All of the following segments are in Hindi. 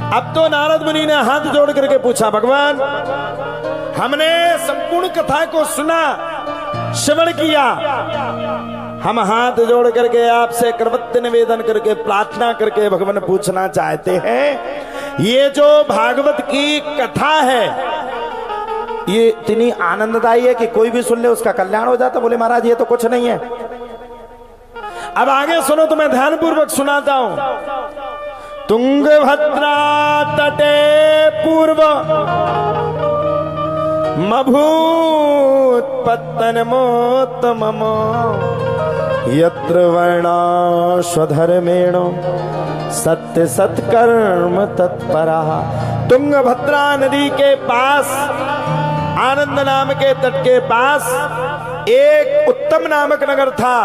अब तो नारद मुनि ने हाथ जोड़ करके पूछा, भगवान हमने संपूर्ण कथा को सुना, श्रवण किया, हम हाथ जोड़ करके आपसे करवत्य निवेदन करके प्रार्थना करके भगवान पूछना चाहते हैं, ये जो भागवत की कथा है ये इतनी आनंददायी है कि कोई भी सुन ले उसका कल्याण हो जाता। बोले महाराज ये तो कुछ नहीं है। अब आगे सुनो तो मैं ध्यान पूर्वक सुनाता हूं। तुंगभद्रा तटे पूर्व मभूत पत्तनमोत्तमम् यत्र वर्णाश्वधर्मेण सत्य सत्कर्म तत्परः। तुंगभद्रा नदी के पास, आनंद नाम के तट के पास एक उत्तम नामक नगर था।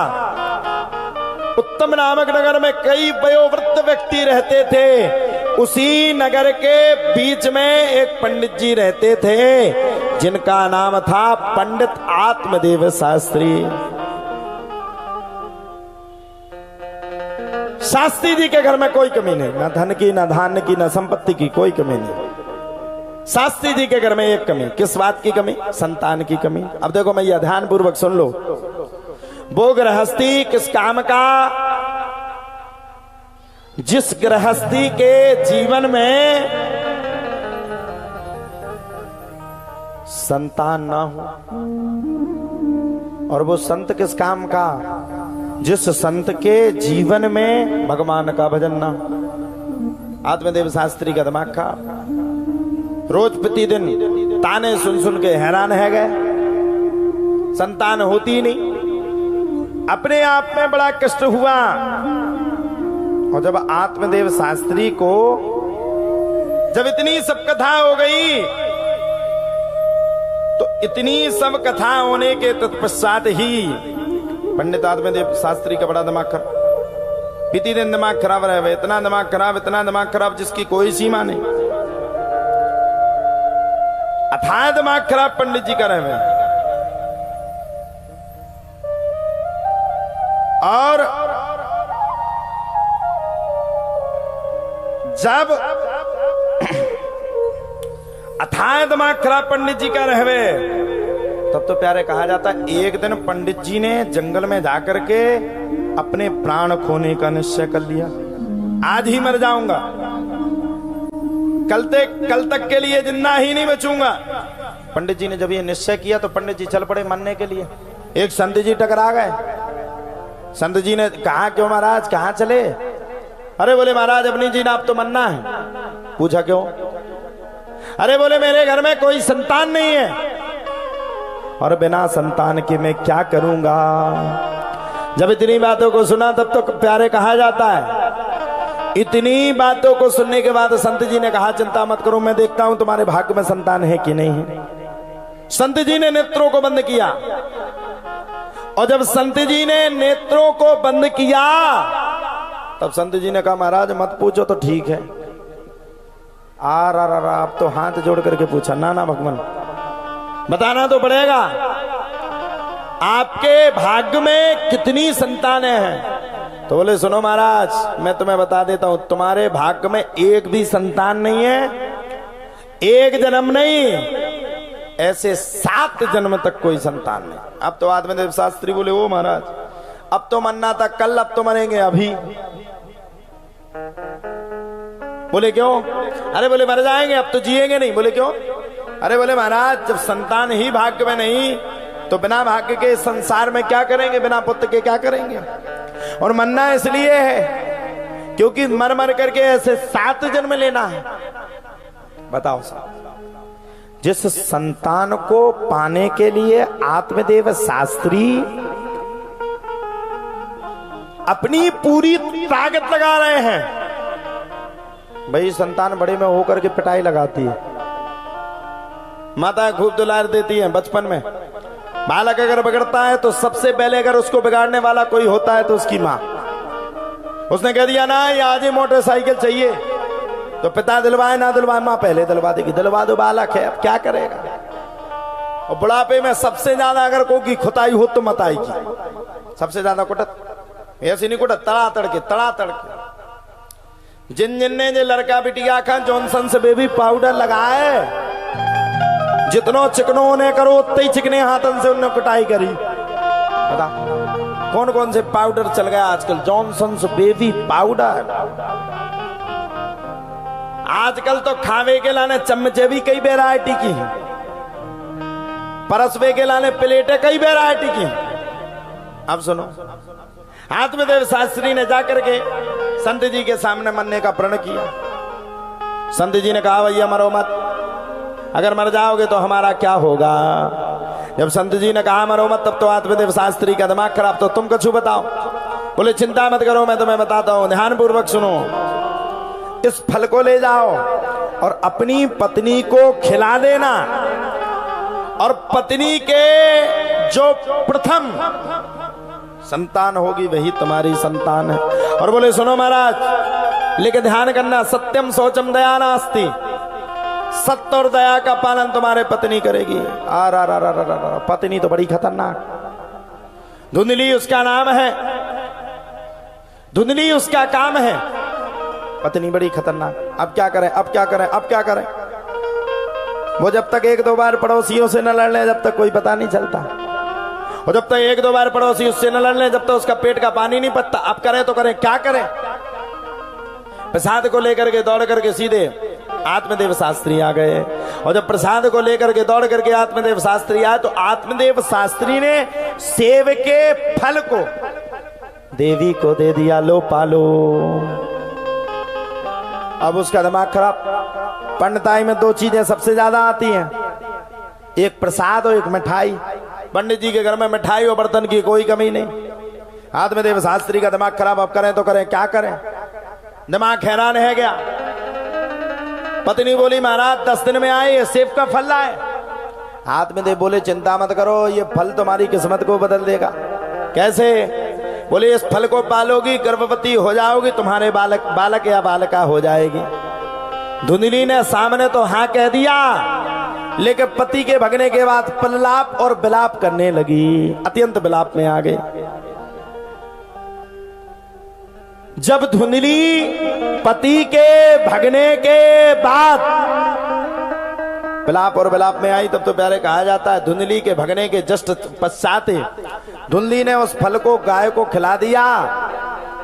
उत्तम नामक नगर में कई वयोवृद्ध व्यक्ति रहते थे। उसी नगर के बीच में एक पंडित जी रहते थे जिनका नाम था पंडित आत्मदेव शास्त्री। शास्त्री जी के घर में कोई कमी नहीं, ना धन की, ना धान्य की, ना संपत्ति की, कोई कमी नहीं। शास्त्री जी के घर में एक कमी, किस बात की कमी? संतान की कमी। अब देखो मैं यह ध्यान पूर्वक सुन लो। वो गृहस्थी किस काम का? जिस गृहस्थी के जीवन में संतान ना हो, और वो संत किस काम का? जिस संत के जीवन में भगवान का भजन ना हो। आत्मदेव शास्त्री का दिमाग का रोज प्रतिदिन ताने सुन सुन के हैरान है गए, संतान होती नहीं। अपने आप में बड़ा कष्ट हुआ। और जब आत्मदेव शास्त्री को जब इतनी सब कथा हो गई, तो इतनी सब कथा होने के तत्पश्चात ही पंडित आत्मदेव शास्त्री का बड़ा दिमाग खराब, प्रतिदिन दिमाग खराब रहे, इतना दिमाग खराब, इतना दिमाग खराब जिसकी कोई सीमा नहीं। अथाह दिमाग खराब पंडित जी का रहे। और जब अथाह दिमाग खराब पंडित जी का रहवे, तब तो प्यारे कहा जाता, एक दिन पंडित जी ने जंगल में जाकर के अपने प्राण खोने का निश्चय कर लिया। आज ही मर जाऊंगा, कल तक के लिए जिंदा ही नहीं बचूंगा। पंडित जी ने जब ये निश्चय किया तो पंडित जी चल पड़े मरने के लिए। एक संत जी टकरा गए। संत जी ने कहा, क्यों महाराज, कहाँ चले? अरे बोले महाराज अपनी जी ने आप तो मरना है। पूछा क्यों? अरे बोले मेरे घर में कोई संतान नहीं है, और बिना संतान के मैं क्या करूंगा। जब इतनी बातों को सुना तब तो प्यारे कहा जाता है, इतनी बातों को सुनने के बाद संत जी ने कहा, चिंता मत करो, मैं देखता हूं तुम्हारे भाग्य में संतान है कि नहीं है। संत जी ने नेत्रों को बंद किया, और जब संत जी ने नेत्रों को बंद किया तब संत जी ने कहा, महाराज मत पूछो तो ठीक है। आप तो हाथ जोड़ करके पूछा, ना ना भगवान बताना तो पड़ेगा, आपके भाग्य में कितनी संतानें हैं? तो बोले सुनो महाराज, मैं तुम्हें बता देता हूं, तुम्हारे भाग्य में एक भी संतान नहीं है, एक जन्म नहीं, ऐसे 7 जन्म तक कोई संतान नहीं। अब तो आत्मदेव शास्त्री बोले, ओ महाराज अब तो मरना था कल, अब तो मरेंगे अभी। बोले क्यों? अरे बोले मर जाएंगे, अब तो जिएंगे नहीं। बोले क्यों? अरे बोले महाराज जब संतान ही भाग्य में नहीं तो बिना भाग्य के संसार में क्या करेंगे, बिना पुत्र के क्या करेंगे। और मरना इसलिए है क्योंकि मर मर करके ऐसे 7 जन्म लेना है। बताओ साहब, जिस संतान को पाने के लिए आत्मदेव शास्त्री अपनी पूरी ताकत लगा रहे हैं। भाई संतान बड़े में होकर के पिटाई लगाती है, माता खूब दुलार देती है। बचपन में बालक अगर बिगड़ता है तो सबसे पहले अगर उसको बिगाड़ने वाला कोई होता है तो उसकी माँ। उसने कह दिया ना ये आज ही मोटरसाइकिल चाहिए, तो पिता दिलवाए ना दिलवाए माँ पहले दिलवा देगी। दिलवा दो, बालक है अब क्या करेगा। और बुढ़ापे में सबसे ज्यादा अगर कोई की खुताई हो तो मताई की सबसे ज्यादा कुटत, ऐसी नहीं कुटत, तड़ा तड़के। जिन जिन ने जो लड़का बिटिया का जॉनसन से बेबी पाउडर लगाए, जितनो चिकनो ने करो उतने ही चिकने हाथन से उन्होंने कुटाई करी। बता कौन कौन से पाउडर चल गया आजकल, जॉनसन से बेबी पाउडर। आजकल तो खावे के लाने चम्मचे भी कई वैरायटी की हैं, परसवे के लाने प्लेटें कई वैरायटी की। अब सुनो, आत्मदेव शास्त्री ने जाकर के संत जी के सामने मरने का प्रण किया। संत जी ने कहा भैया मरो मत, अगर मर जाओगे तो हमारा क्या होगा। जब संत जी ने कहा मरो मत, तब तो आत्मदेव शास्त्री का दिमाग खराब, तो तुम कुछ बताओ। बोले चिंता मत करो, मैं तुम्हें बताता हूं, ध्यान पूर्वक सुनो। इस फल को ले जाओ और अपनी पत्नी को खिला देना, और पत्नी के जो प्रथम संतान होगी वही तुम्हारी संतान है। और बोले सुनो महाराज, लेकिन ध्यान करना, सत्यम शौचम दया नास्ति, सत्य और दया का पालन तुम्हारे पत्नी करेगी। पत्नी तो बड़ी खतरनाक, धुंधली उसका नाम है, धुंधली उसका काम है, पत्नी बड़ी खतरनाक। अब क्या करें, अब क्या करें, अब क्या करें। वो जब तक एक दो बार पड़ोसियों से न लड़ ले जब तक कोई पता नहीं चलता, और जब तक एक दो बार पड़ोसी उससे न लड़ ले जब तक उसका पेट का पानी नहीं पकता। अब करें तो करें, क्या करें। प्रसाद को लेकर के दौड़ करके सीधे आत्मदेव शास्त्री आ गए, और जब प्रसाद को लेकर के दौड़ करके आत्मदेव शास्त्री आए तो आत्मदेव शास्त्री ने सेब के फल को देवी को दे दिया, लो पालो। अब उसका दिमाग खराब। पंडिताई में दो चीजें सबसे ज्यादा आती हैं, एक प्रसाद और एक मिठाई। पंडित जी के घर में मिठाई और बर्तन की कोई कमी नहीं। आत्मदेव शास्त्री का दिमाग खराब, अब करें तो करें, क्या करें। दिमाग हैरान है गया। पत्नी बोली महाराज 10 दिन में आए, सेब का फल लाए। आत्मदेव बोले चिंता मत करो, ये फल तुम्हारी किस्मत को बदल देगा। कैसे। बोले इस फल को पालोगी, गर्भवती हो जाओगी, तुम्हारे बालक या बालका हो जाएगी। धुंधली ने सामने तो हाँ कह दिया, लेकिन पति के भगने के बाद प्रलाप और विलाप करने लगी, अत्यंत विलाप में आ गई। जब धुंधली पति के भगने के बाद विलाप और विलाप में आई, तब तो पहले कहा जाता है धुंधली के भगने के जस्ट पश्चात धुंधली ने उस फल को गाय को खिला दिया,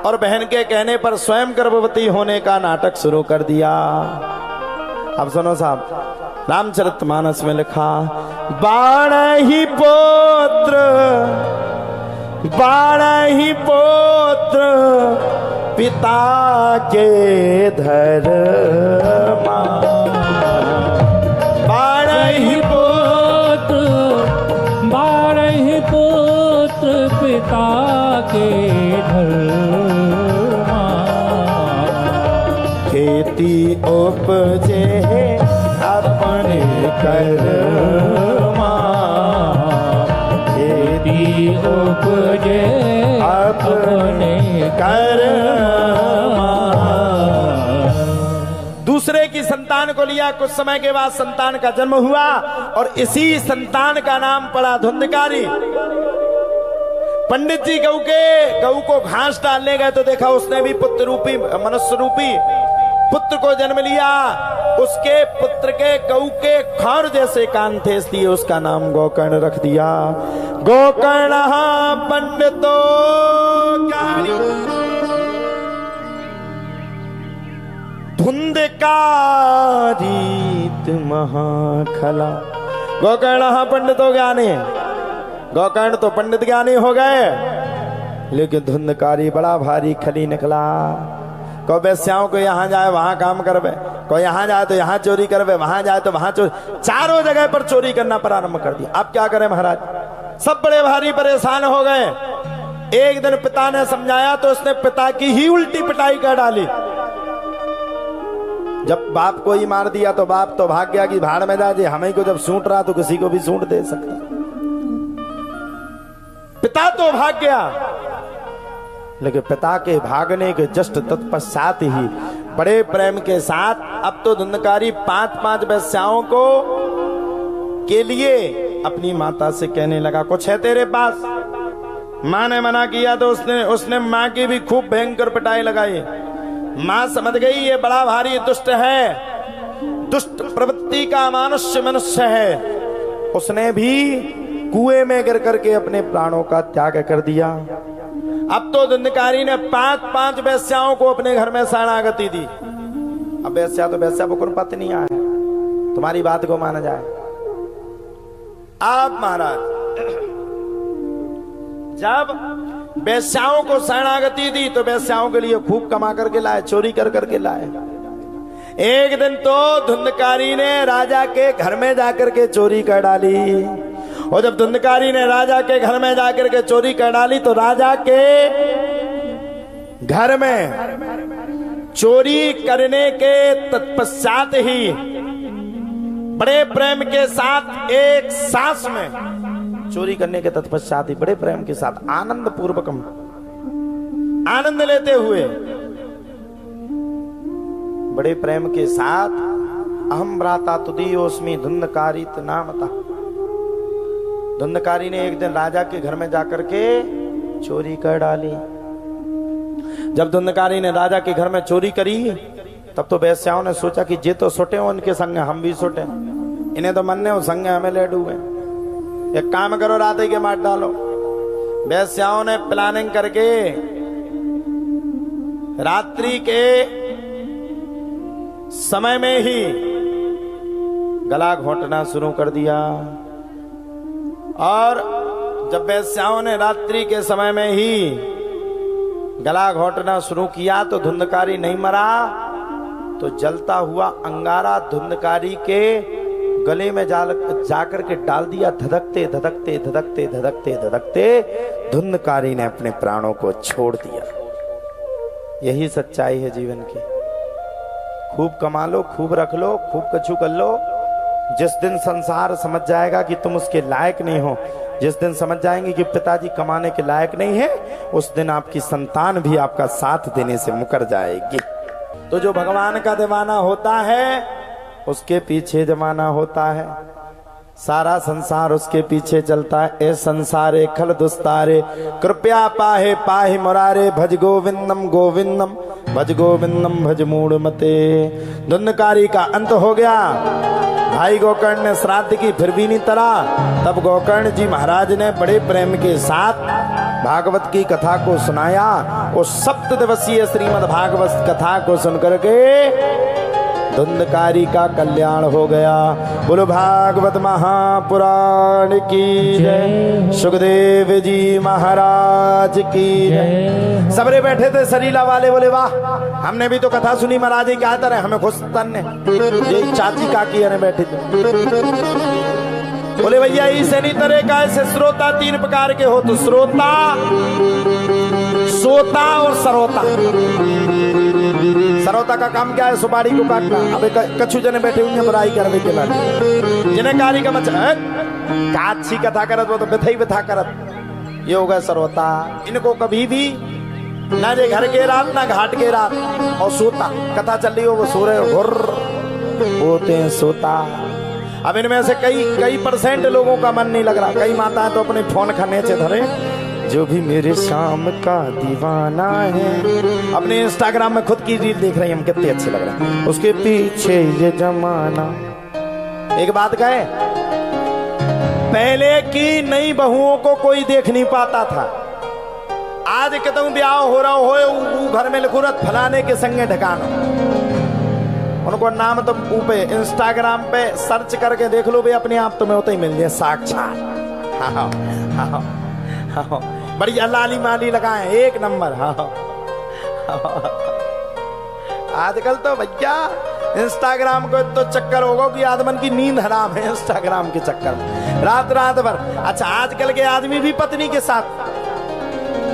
और बहन के कहने पर स्वयं गर्भवती होने का नाटक शुरू कर दिया। अब सुनो साहब, रामचरितमानस में लिखा, बारह ही पुत्र पिता के धर्मा, बारह ही पुत्र पिता के धर्मा, खेती उपजे अपने कर्मा, खेती उपजे अपने कर्मा। दूसरे की संतान को लिया, कुछ समय के बाद संतान का जन्म हुआ, और इसी संतान का नाम पड़ा धुंधकारी। पंडित जी गऊ को घास डालने गए तो देखा उसने भी पुत्र रूपी, मनुष्य रूपी पुत्र को जन्म लिया। उसके पुत्र के गऊ के खौर जैसे कान थे, इसलिए उसका नाम गोकर्ण रख दिया। गोकर्ण पंडितो धुंधकारीत महाखला। गोकर्ण पंडितो ज्ञानी, गोकर्ण तो पंडित ज्ञानी हो गए, लेकिन धुंधकारी बड़ा भारी खली निकला। कोई वैश्याओं को यहाँ जाए वहां काम करवे, कोई यहाँ जाए तो यहाँ चोरी करवे, वहां जाए तो वहां चोरी, चारों जगह पर चोरी करना प्रारंभ कर दिया। अब क्या करें महाराज, सब बड़े भारी परेशान हो गए। एक दिन पिता ने समझाया तो उसने पिता की ही उल्टी पिटाई कर डाली। जब बाप को ही मार दिया तो बाप तो भाग गया कि भाड़ में जाए, हमें को जब सूंट रहा तो किसी को भी सूंट दे सकता। पिता तो भाग गया, लेकिन पिता के भागने के जस्ट तत्पश्चात ही बड़े प्रेम के साथ अब तो धुंधकारी 5-5 वैश्याओं को के लिए अपनी माता से कहने लगा, कुछ है तेरे पास। माँ ने मना किया तो उसने माँ की भी खूब भयंकर पिटाई लगाई। मां समझ गई ये बड़ा भारी दुष्ट है, दुष्ट प्रवृत्ति का मनुष्य है। उसने भी कुएं में गिर करके अपने प्राणों का त्याग कर दिया। अब तो धुंधकारी ने 5 वेश्याओं को अपने घर में शरणागति दी। अब वेश्या तो वेश्या बुकुर पत्नियां है, तुम्हारी बात को माना जाए। आप महाराज जब वेश्याओं को शरणागति दी तो वेश्याओं के लिए खूब कमा करके लाए, चोरी कर करके लाए। एक दिन तो धुंधकारी ने राजा के घर में जाकर के चोरी कर डाली। और जब धुंधकारी ने राजा के घर में जाकर के चोरी कर डाली तो राजा के घर में चोरी करने के तत्पश्चात ही बड़े प्रेम के साथ एक सांस में चोरी करने के तत्पश्चात ही बड़े प्रेम के साथ आनंद पूर्वकम आनंद लेते हुए बड़े प्रेम के साथ अहम भ्राता तुदीयोस्मि धुंधकारी नामता। धुंधकारी ने एक दिन राजा के घर में जाकर के चोरी कर डाली। जब धुंधकारी ने राजा के घर में चोरी करी तब तो वेश्याओं ने सोचा कि जे तो सोटे हो उनके संग हम भी सोटे, इन्हें तो मन्ने हो संग हमें ले डूबे, एक काम करो रात के मार डालो। वेश्याओं ने प्लानिंग करके रात्रि के समय में ही गला घोंटना शुरू कर दिया। और जब वेश्याओं ने रात्रि के समय में ही गला घोंटना शुरू किया तो धुंधकारी नहीं मरा, तो जलता हुआ अंगारा धुंधकारी के गले में जाकर के डाल दिया। धधकते धधकते धधकते धधकते धधकते धुंधकारी ने अपने प्राणों को छोड़ दिया। यही सच्चाई है जीवन की। खूब कमा लो, खूब रख लो, खूब कछु कर लो, जिस दिन संसार समझ जाएगा कि तुम उसके लायक नहीं हो, जिस दिन समझ जाएंगे कि पिताजी कमाने के लायक नहीं है, उस दिन आपकी संतान भी आपका साथ देने से मुकर जाएगी। तो जो भगवान का दीवाना होता है उसके पीछे जमाना होता है, सारा संसार उसके पीछे चलता है। ए संसारे खल दुस्तारे कृपया पाहे पाहे मुरारे, भज गोविंदम गोविंदम भज गोविंदम भज मूढ़ मते। धुंधकारी का अंत हो गया। भाई गोकर्ण ने श्राद्ध की फिर भी नहीं तरा। तब गोकर्ण जी महाराज ने बड़े प्रेम के साथ भागवत की कथा को सुनाया। उस 7 दिवसीय श्रीमद् भागवत कथा को सुनकर के धुंधकारी का कल्याण हो गया। बोलो भागवत महापुराण की जय, सुखदेव जी महाराज की जय। सबरे बैठे थे सरीला वाले, बोले वाह हमने भी तो कथा सुनी महाराज जी, क्या तरह हमें खुश तन्ने। ये चाची काकी अरे बैठे थे। बोले भैया इसे नहीं तरह का, ऐसे श्रोता 3 प्रकार के हो, तो श्रोता, सोता और सरोता। सरोता का काम क्या है? सुपारी को काटना। अबे कछु जने बैठे हुए बुराई करने के बाद जिन्हें कारी का मचा का अच्छी कथा करत वो तो बिथा ही बिथा करत, ये होगा सरोता। इनको कभी भी ना जे घर के रात ना घाट के रात, और सोता कथा चल रही हो वो सो रहे होते हैं सोता। अब इनमें से कई परसेंट लोगों का मन नहीं लग रहा। कई माताएं तो अपने फोन खाने से धरे, जो भी मेरे शाम का दीवाना है, अपने इंस्टाग्राम में खुद की रील देख रही हैं, हम कितने अच्छे लग रहे हैं, उसके पीछे ये जमाना। एक बात कहे, पहले की नई बहुओं को कोई देख नहीं पाता था। आज कहता ब्याह हो रहा हो घर में लिखू रहा फलाने के संगे ढकाना, उनको नाम तो ऊपर इंस्टाग्राम पे सर्च करके देख लो भाई, अपने आप तुम्हें होता ही मिल जाए साक्षात। हाँ हाँ हाँ, बढ़िया लाली माली लगाए एक नंबर। हाँ आजकल तो भैया इंस्टाग्राम को तो चक्कर होगा कि आदमन की नींद हराम है इंस्टाग्राम के चक्कर में, रात भर। अच्छा आजकल के आदमी भी पत्नी के साथ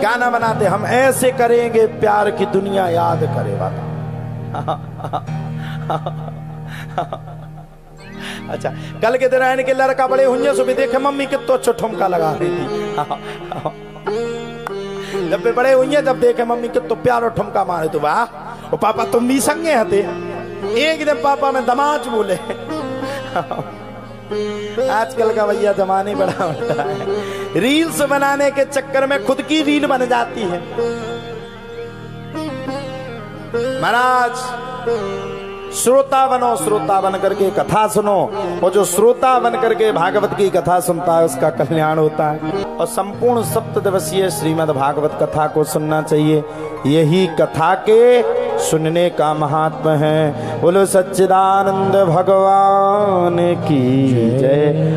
गाना बनाते, हम ऐसे करेंगे प्यार की दुनिया याद करे वाला। अच्छा कल के दिन आने के लड़का बड़े हुए सुबह देखे मम्मी कितो ठुमका लगा रही थी। जब वे बड़े हुए जब देखे मम्मी कितो प्यारो ठुमका मारे, तो वाह वो पापा तुम भी संगे हते। एक दिन पापा में दमाच बोले। आजकल का भैया जमाने बड़ा होता है, रील्स बनाने के चक्कर में खुद की रील बन जाती है। महाराज श्रोता बनो, श्रोता बन करके कथा सुनो, और जो श्रोता बन करके भागवत की कथा सुनता है उसका कल्याण होता है। और संपूर्ण 7 दिवसीय श्रीमद् भागवत कथा को सुनना चाहिए, यही कथा के सुनने का महात्मा है। बोलो सच्चिदानंद भगवान की जय।